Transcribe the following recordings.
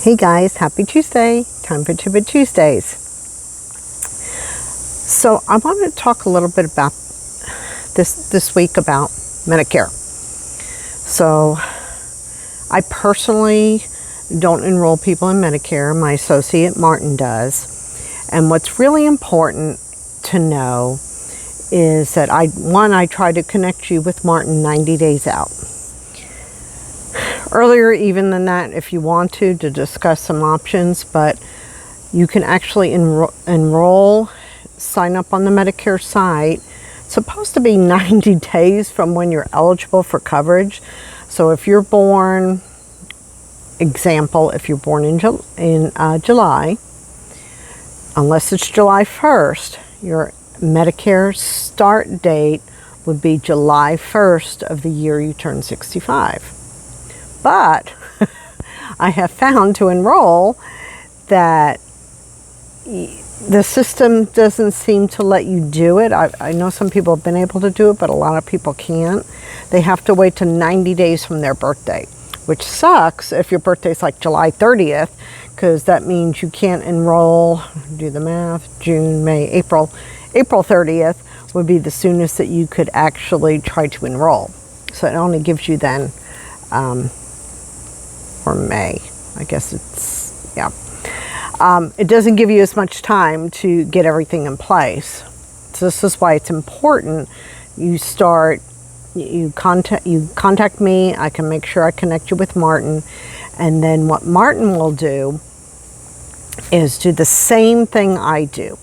Hey guys, happy Tuesday. Time for Tidbit Tuesdays. So I wanted to talk a little bit about this week about Medicare. So I personally don't enroll people in Medicare. My associate Martin does. And what's really important to know is that I try to connect you with Martin 90 days out. Earlier even than that, if you want to discuss some options, but you can actually enroll, sign up on the Medicare site. It's supposed to be 90 days from when you're eligible for coverage. So if you're born, example, if you're born in July, unless it's July 1st, your Medicare start date would be July 1st of the year you turn 65. But I have found to enroll that the system doesn't seem to let you do it. I know some people have been able to do it, but a lot of people can't. They have to wait to 90 days from their birthday, which sucks if your birthday's like July 30th, because that means you can't enroll, do the math, June, May, April. April 30th would be the soonest that you could actually try to enroll. So it only gives you then, or May, I guess it's, yeah. It doesn't give you as much time to get everything in place. So this is why it's important you contact me. I can make sure I connect you with Martin. And then what Martin will do is do the same thing I do.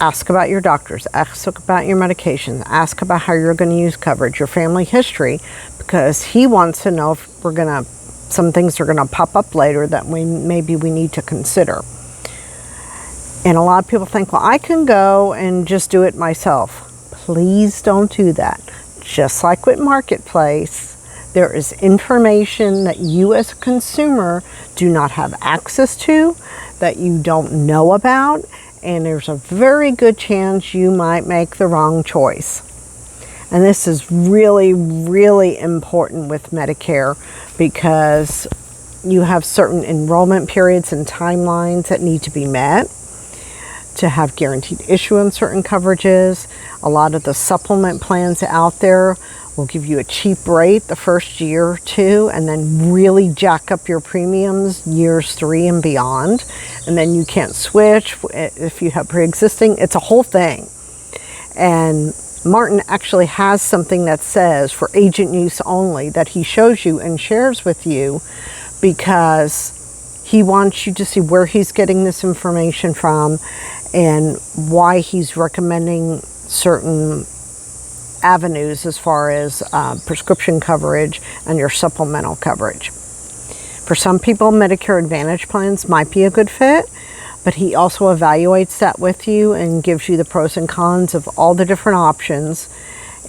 Ask about your doctors, ask about your medications, ask about how you're going to use coverage, your family history, because he wants to know if some things are going to pop up later that maybe we need to consider. And a lot of people think, well, I can go and just do it myself. Please don't do that. Just like with Marketplace, there is information that you as a consumer do not have access to, that you don't know about, and there's a very good chance you might make the wrong choice. And this is really, really important with Medicare because you have certain enrollment periods and timelines that need to be met to have guaranteed issue on certain coverages. A lot of the supplement plans out there will give you a cheap rate the first year or two and then really jack up your premiums years 3 and beyond. And then you can't switch if you have pre-existing. It's a whole thing. And Martin actually has something that says for agent use only that he shows you and shares with you because he wants you to see where he's getting this information from and why he's recommending certain avenues as far as prescription coverage and your supplemental coverage. For some people, Medicare Advantage plans might be a good fit, but he also evaluates that with you and gives you the pros and cons of all the different options.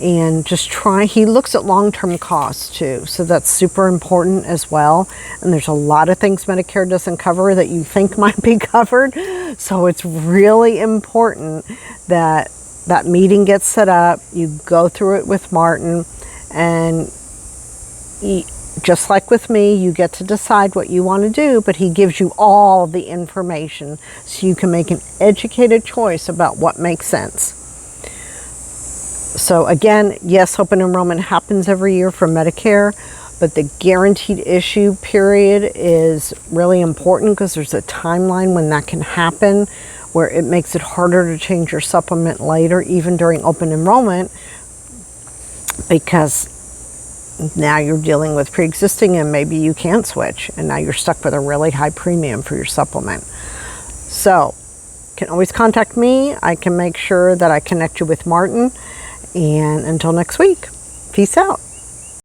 And he looks at long-term costs too, so that's super important as well. And there's a lot of things Medicare doesn't cover that you think might be covered. So it's really important that that meeting gets set up, you go through it with Martin, and just like with me, you get to decide what you want to do, but he gives you all the information so you can make an educated choice about what makes sense. So again, yes, open enrollment happens every year for Medicare, but the guaranteed issue period is really important because there's a timeline when that can happen where it makes it harder to change your supplement later, even during open enrollment, because now you're dealing with pre-existing and maybe you can't switch and now you're stuck with a really high premium for your supplement. So you can always contact me. I can make sure that I connect you with Martin. And until next week, peace out.